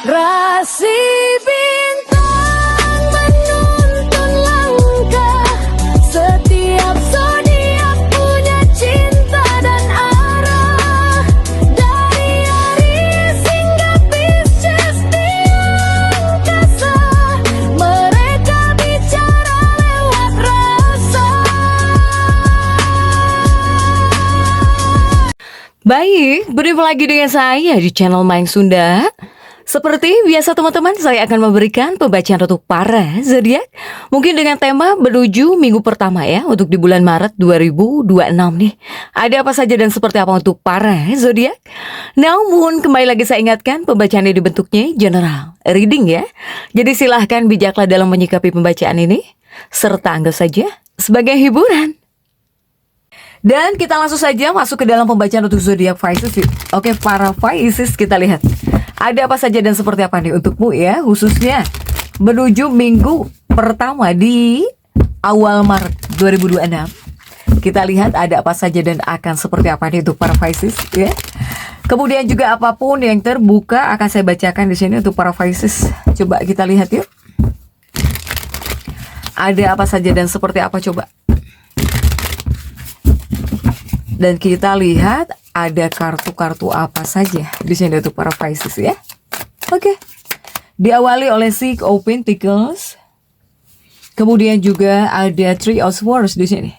Rasi bintang menuntun langkah, setiap zodiak punya cinta dan arah. Dari Aries hingga Pisces di angkasa, mereka bicara lewat rasa. Baik, berjumpa lagi dengan saya di channel Mayang Sunda. Seperti biasa teman-teman, saya akan memberikan pembacaan untuk para zodiak. Mungkin dengan tema menuju minggu pertama ya, untuk di bulan Maret 2026 nih. Ada apa saja dan seperti apa untuk para zodiak? Namun kembali lagi saya ingatkan, pembacaan ini dibentuknya general reading ya. Jadi silahkan bijaklah dalam menyikapi pembacaan ini, serta anggap saja sebagai hiburan. Dan kita langsung saja masuk ke dalam pembacaan untuk zodiak Pisces yuk. Oke, para Pisces, kita lihat ada apa saja dan seperti apa nih untukmu ya, khususnya menuju minggu pertama di awal Maret 2026. Kita lihat ada apa saja dan akan seperti apa nih untuk para Pisces ya. Kemudian juga apapun yang terbuka akan saya bacakan di sini untuk para Pisces. Coba kita lihat yuk. Ada apa saja dan seperti apa coba. Dan kita lihat ada kartu-kartu apa saja di sini untuk para Pisces ya. Oke. Diawali oleh Six of Pentacles. Kemudian juga ada Three of Swords di sini.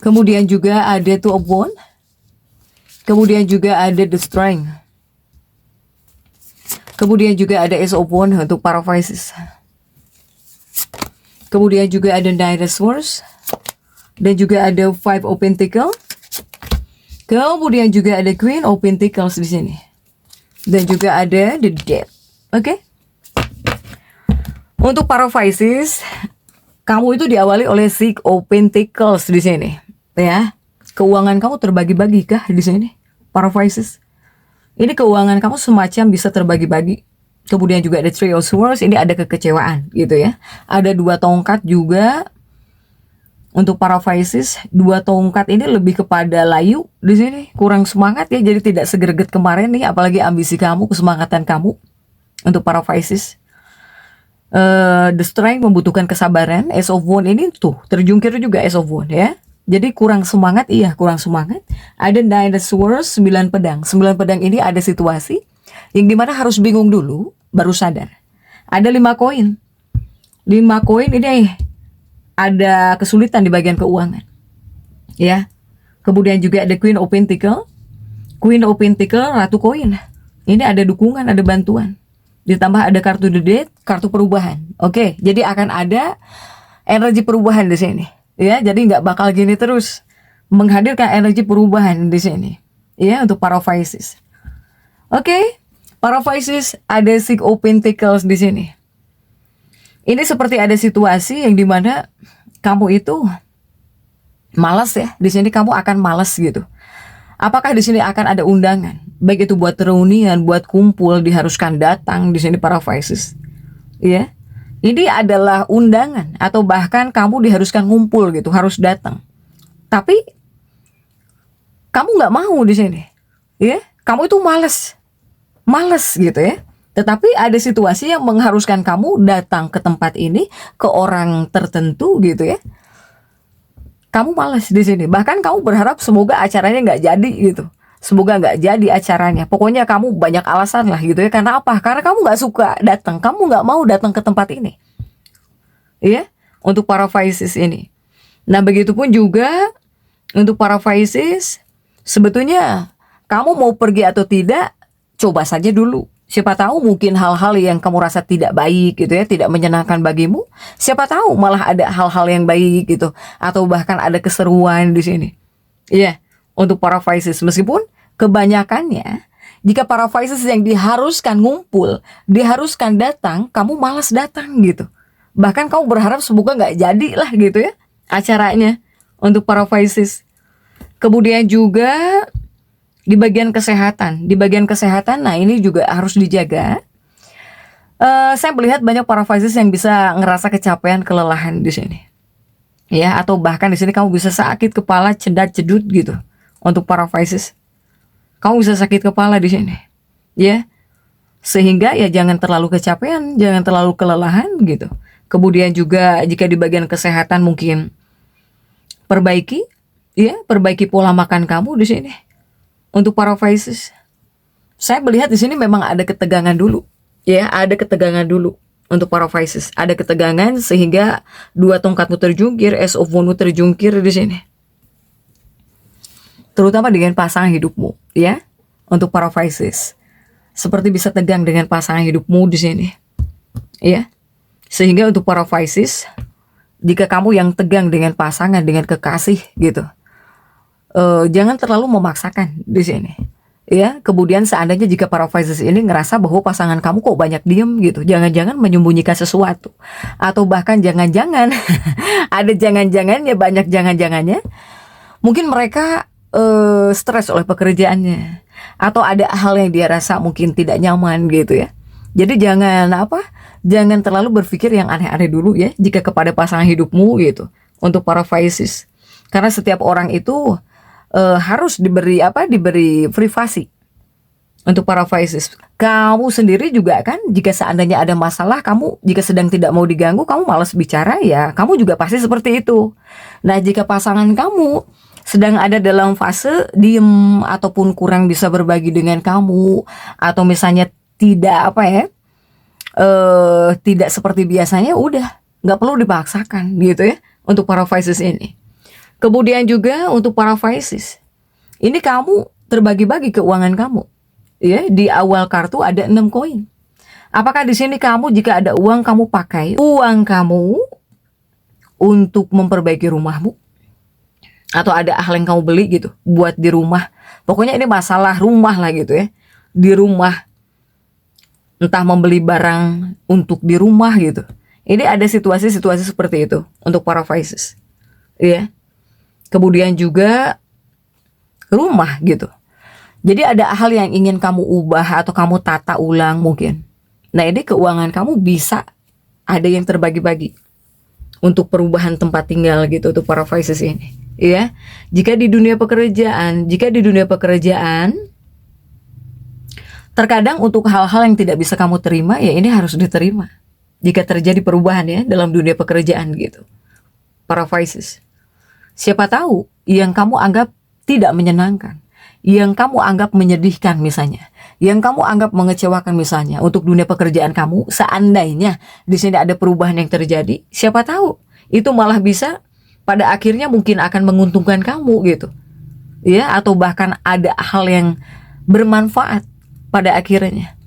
Kemudian juga ada Two of Wands. Kemudian juga ada The Strength. Kemudian juga ada Ace of Wands untuk para Pisces. Kemudian juga ada Nine of Swords. Dan juga ada Five of Pentacles. Kemudian juga ada Queen of Pentacles di sini. Dan juga ada The Death. Oke. Untuk para Pisces, kamu itu diawali oleh Six of Pentacles di sini, ya. Keuangan kamu terbagi-bagi kah di sini, para Pisces? Ini keuangan kamu semacam bisa terbagi-bagi. Kemudian juga ada Three of Swords, ini ada kekecewaan gitu ya. Ada dua tongkat juga. Untuk para Pisces, dua tongkat ini lebih kepada layu di sini, kurang semangat ya, jadi tidak segerget kemarin nih, apalagi ambisi kamu, kesemangatan kamu. Untuk para Pisces, The Strength membutuhkan kesabaran. Ace of Wands ini tuh terjungkir juga Ace of Wands ya, jadi kurang semangat, iya kurang semangat. Ada Nine of Swords, 9 pedang. 9 pedang ini ada situasi yang dimana harus bingung dulu, baru sadar. Ada 5 koin. 5 koin ini ada kesulitan di bagian keuangan ya. Kemudian juga ada Queen of Pentacles. Queen of Pentacles, Ratu Koin. Ini ada dukungan, ada bantuan. Ditambah ada kartu The Death, kartu perubahan. Oke, jadi akan ada energi perubahan di sini ya. Jadi nggak bakal gini terus, menghadirkan energi perubahan di sini ya untuk para Pisces. Oke, para Pisces, ada Six of Pentacles di sini. Ini seperti ada situasi yang dimana kamu itu malas ya. Di sini kamu akan malas gitu. Apakah di sini akan ada undangan? Baik itu buat reunian, buat kumpul, diharuskan datang di sini para Pisces. Ya. Ini adalah undangan atau bahkan kamu diharuskan ngumpul gitu, harus datang. Tapi kamu nggak mau di sini. Ya, kamu itu malas. Malas gitu ya. Tetapi ada situasi yang mengharuskan kamu datang ke tempat ini, ke orang tertentu gitu ya. Kamu malas di sini. Bahkan kamu berharap semoga acaranya nggak jadi gitu. Semoga nggak jadi acaranya. Pokoknya kamu banyak alasan lah gitu ya. Karena apa? Karena kamu nggak suka datang. Kamu nggak mau datang ke tempat ini. Iya? Untuk para Pisces ini. Nah, begitupun juga untuk para Pisces, sebetulnya kamu mau pergi atau tidak, coba saja dulu. Siapa tahu mungkin hal-hal yang kamu rasa tidak baik gitu ya, tidak menyenangkan bagimu. Siapa tahu malah ada hal-hal yang baik gitu, atau bahkan ada keseruan di sini. Iya, untuk para Pisces, meskipun kebanyakannya jika para Pisces yang diharuskan ngumpul, diharuskan datang, kamu malas datang gitu. Bahkan kamu berharap semoga nggak jadi lah gitu ya acaranya untuk para Pisces. Kemudian juga di bagian kesehatan, nah ini juga harus dijaga. Saya melihat banyak para Pisces yang bisa ngerasa kecapean, kelelahan di sini. Ya, atau bahkan di sini kamu bisa sakit kepala, cedat-cedut gitu. Untuk para Pisces, kamu bisa sakit kepala di sini. Ya. Sehingga ya jangan terlalu kecapean, jangan terlalu kelelahan gitu. Kemudian juga jika di bagian kesehatan mungkin perbaiki, ya, perbaiki pola makan kamu di sini. Untuk para Pisces, saya melihat di sini memang ada ketegangan dulu, ya, ada ketegangan dulu untuk para Pisces. Ada ketegangan sehingga dua tongkatmu terjungkir, Ace of Wands terjungkir di sini. Terutama dengan pasangan hidupmu, ya, untuk para Pisces. Seperti bisa tegang dengan pasangan hidupmu di sini, ya. Sehingga untuk para Pisces, jika kamu yang tegang dengan pasangan, dengan kekasih gitu, jangan terlalu memaksakan di sini, ya. Kemudian seandainya jika para Pisces ini ngerasa bahwa pasangan kamu kok banyak diem gitu, jangan-jangan menyembunyikan sesuatu, atau bahkan jangan-jangan ada jangan-jangannya, banyak jangan-jangannya. Mungkin mereka stres oleh pekerjaannya, atau ada hal yang dia rasa mungkin tidak nyaman gitu ya. Jadi jangan terlalu berpikir yang aneh-aneh dulu ya jika kepada pasangan hidupmu gitu untuk para Pisces. Karena setiap orang itu harus diberi privasi. Untuk para Pisces, kamu sendiri juga kan, jika seandainya ada masalah, kamu jika sedang tidak mau diganggu, kamu malas bicara, ya kamu juga pasti seperti itu. Nah, jika pasangan kamu sedang ada dalam fase diem ataupun kurang bisa berbagi dengan kamu, atau misalnya tidak seperti biasanya, udah nggak perlu dipaksakan gitu ya untuk para Pisces ini. Kemudian juga untuk para Pisces, ini kamu terbagi-bagi keuangan kamu, ya. Di awal kartu ada 6 koin. Apakah di sini kamu jika ada uang, kamu pakai uang kamu untuk memperbaiki rumahmu, atau ada hal yang kamu beli gitu buat di rumah? Pokoknya ini masalah rumah lah gitu ya. Di rumah, entah membeli barang untuk di rumah gitu. Ini ada situasi-situasi seperti itu untuk para Pisces, ya. Kemudian juga rumah gitu. Jadi ada hal yang ingin kamu ubah atau kamu tata ulang mungkin. Nah, ini keuangan kamu bisa ada yang terbagi-bagi untuk perubahan tempat tinggal gitu untuk para Pisces ini, ya. Jika di dunia pekerjaan, terkadang untuk hal-hal yang tidak bisa kamu terima, ya ini harus diterima. Jika terjadi perubahan ya dalam dunia pekerjaan gitu, para Pisces. Siapa tahu yang kamu anggap tidak menyenangkan, yang kamu anggap menyedihkan misalnya, yang kamu anggap mengecewakan misalnya untuk dunia pekerjaan kamu, seandainya di sini ada perubahan yang terjadi, siapa tahu itu malah bisa pada akhirnya mungkin akan menguntungkan kamu gitu, ya, atau bahkan ada hal yang bermanfaat pada akhirnya.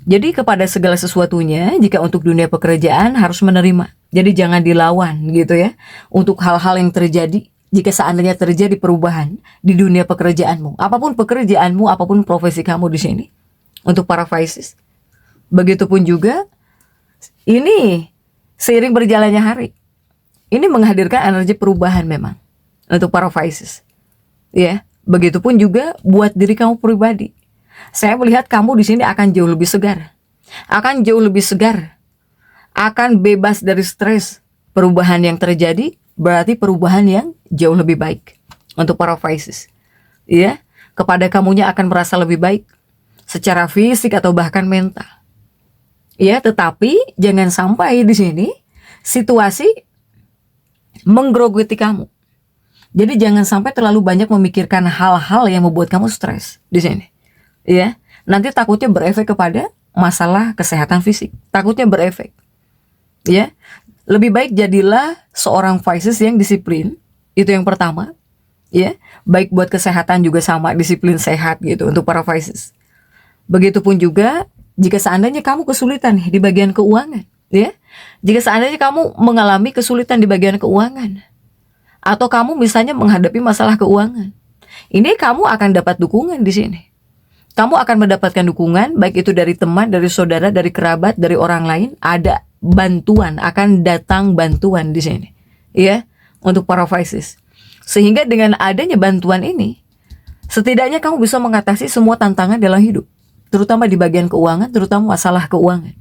Jadi kepada segala sesuatunya, jika untuk dunia pekerjaan harus menerima. Jadi jangan dilawan gitu ya. Untuk hal-hal yang terjadi, jika seandainya terjadi perubahan di dunia pekerjaanmu, apapun pekerjaanmu, apapun profesi kamu di sini, untuk para Pisces. Begitupun juga, ini seiring berjalannya hari, ini menghadirkan energi perubahan memang untuk para Pisces, ya. Begitupun juga buat diri kamu pribadi. Saya melihat kamu di sini akan jauh lebih segar, akan bebas dari stres. Perubahan yang terjadi berarti perubahan yang jauh lebih baik untuk para Pisces, ya. Kepada kamunya akan merasa lebih baik secara fisik atau bahkan mental, ya. Tetapi jangan sampai di sini situasi menggerogoti kamu. Jadi jangan sampai terlalu banyak memikirkan hal-hal yang membuat kamu stres di sini, ya. Nanti takutnya berefek kepada masalah kesehatan fisik, takutnya berefek, ya. Lebih baik jadilah seorang Pisces yang disiplin, itu yang pertama, ya. Baik buat kesehatan juga sama, disiplin sehat gitu untuk para Pisces. Begitupun juga jika seandainya kamu kesulitan di bagian keuangan, ya. Jika seandainya kamu mengalami kesulitan di bagian keuangan, atau kamu misalnya menghadapi masalah keuangan, ini kamu akan dapat dukungan di sini. Kamu akan mendapatkan dukungan, baik itu dari teman, dari saudara, dari kerabat, dari orang lain. Ada bantuan, akan datang bantuan di sini, ya, untuk para Pisces. Sehingga dengan adanya bantuan ini, setidaknya kamu bisa mengatasi semua tantangan dalam hidup, terutama di bagian keuangan, terutama masalah keuangan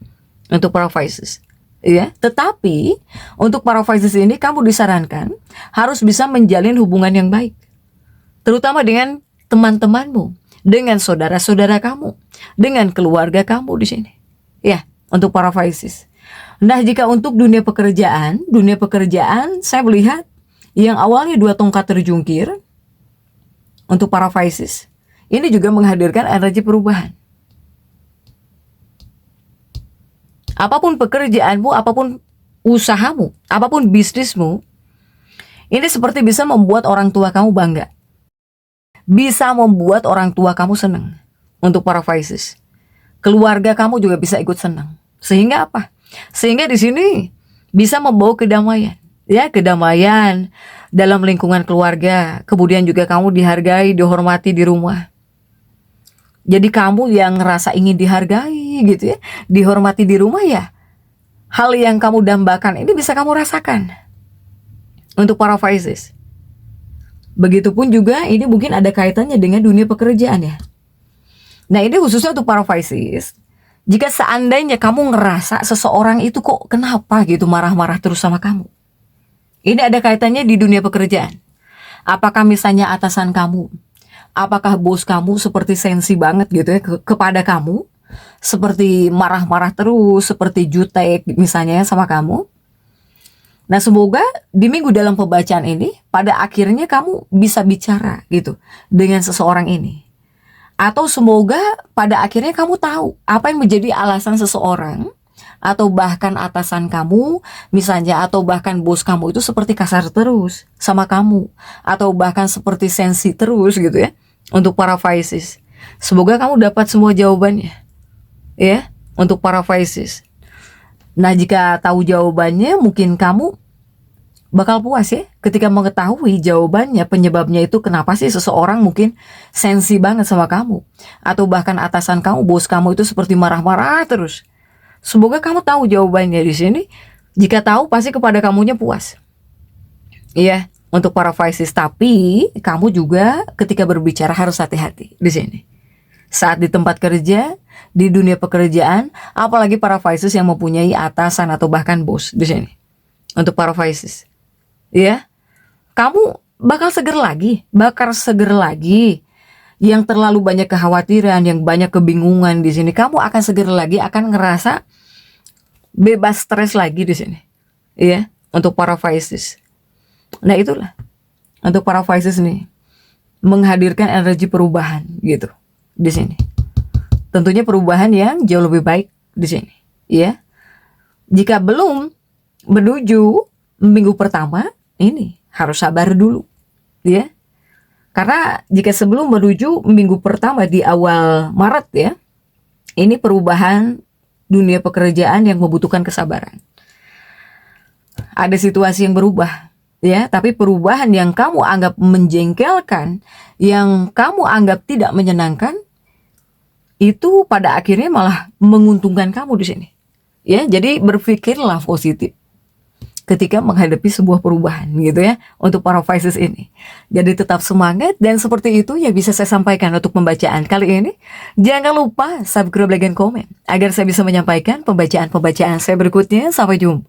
untuk para Pisces, ya. Tetapi untuk para Pisces ini kamu disarankan harus bisa menjalin hubungan yang baik, terutama dengan teman-temanmu, dengan saudara-saudara kamu, dengan keluarga kamu di sini. Ya, untuk para Pisces. Nah, jika untuk dunia pekerjaan saya melihat yang awalnya 2 tongkat terjungkir untuk para Pisces, ini juga menghadirkan energi perubahan. Apapun pekerjaanmu, apapun usahamu, apapun bisnismu, ini seperti bisa membuat orang tua kamu bangga. Bisa membuat orang tua kamu senang. Untuk para Pisces. Keluarga kamu juga bisa ikut senang. Sehingga apa? Sehingga di sini bisa membawa kedamaian. Ya, kedamaian dalam lingkungan keluarga. Kemudian juga kamu dihargai, dihormati di rumah. Jadi kamu yang ngerasa ingin dihargai gitu ya, dihormati di rumah ya, hal yang kamu dambakan ini bisa kamu rasakan. Untuk para Pisces. Begitupun juga ini mungkin ada kaitannya dengan dunia pekerjaan ya. Nah, ini khususnya untuk para Pisces. Jika seandainya kamu ngerasa seseorang itu kok kenapa gitu marah-marah terus sama kamu. Ini ada kaitannya di dunia pekerjaan. Apakah misalnya atasan kamu, apakah bos kamu seperti sensi banget gitu ya kepada kamu, seperti marah-marah terus, seperti jutek misalnya sama kamu. Nah, semoga di minggu dalam pembacaan ini pada akhirnya kamu bisa bicara gitu dengan seseorang ini. Atau semoga pada akhirnya kamu tahu apa yang menjadi alasan seseorang atau bahkan atasan kamu misalnya, atau bahkan bos kamu itu seperti kasar terus sama kamu, atau bahkan seperti sensi terus gitu ya. Untuk para Pisces, semoga kamu dapat semua jawabannya ya, untuk para Pisces. Nah, jika tahu jawabannya, mungkin kamu bakal puas ya ketika mengetahui jawabannya, penyebabnya itu kenapa sih seseorang mungkin sensi banget sama kamu, atau bahkan atasan kamu, bos kamu itu seperti marah-marah terus. Semoga kamu tahu jawabannya di sini. Jika tahu, pasti kepada kamunya puas. Iya, untuk para Pisces. Tapi kamu juga ketika berbicara harus hati-hati di sini. Saat di tempat kerja, di dunia pekerjaan, apalagi para Pisces yang mempunyai atasan atau bahkan bos di sini. Untuk para Pisces. Ya, kamu bakal seger lagi. Yang terlalu banyak kekhawatiran, yang banyak kebingungan di sini, kamu akan seger lagi, akan ngerasa bebas stres lagi di sini. Ya, untuk para Pisces. Nah, itulah untuk para Pisces nih, menghadirkan energi perubahan gitu di sini. Tentunya perubahan yang jauh lebih baik di sini, ya. Jika belum menuju minggu pertama, ini harus sabar dulu, ya. Karena jika sebelum menuju minggu pertama di awal Maret ya, ini perubahan dunia pekerjaan yang membutuhkan kesabaran. Ada situasi yang berubah ya, tapi perubahan yang kamu anggap menjengkelkan, yang kamu anggap tidak menyenangkan, itu pada akhirnya malah menguntungkan kamu di sini. Ya, jadi berpikirlah positif ketika menghadapi sebuah perubahan gitu ya, untuk para Pisces ini. Jadi tetap semangat, dan seperti itu yang bisa saya sampaikan untuk pembacaan kali ini. Jangan lupa subscribe, like, dan komen agar saya bisa menyampaikan pembacaan-pembacaan saya berikutnya. Sampai jumpa.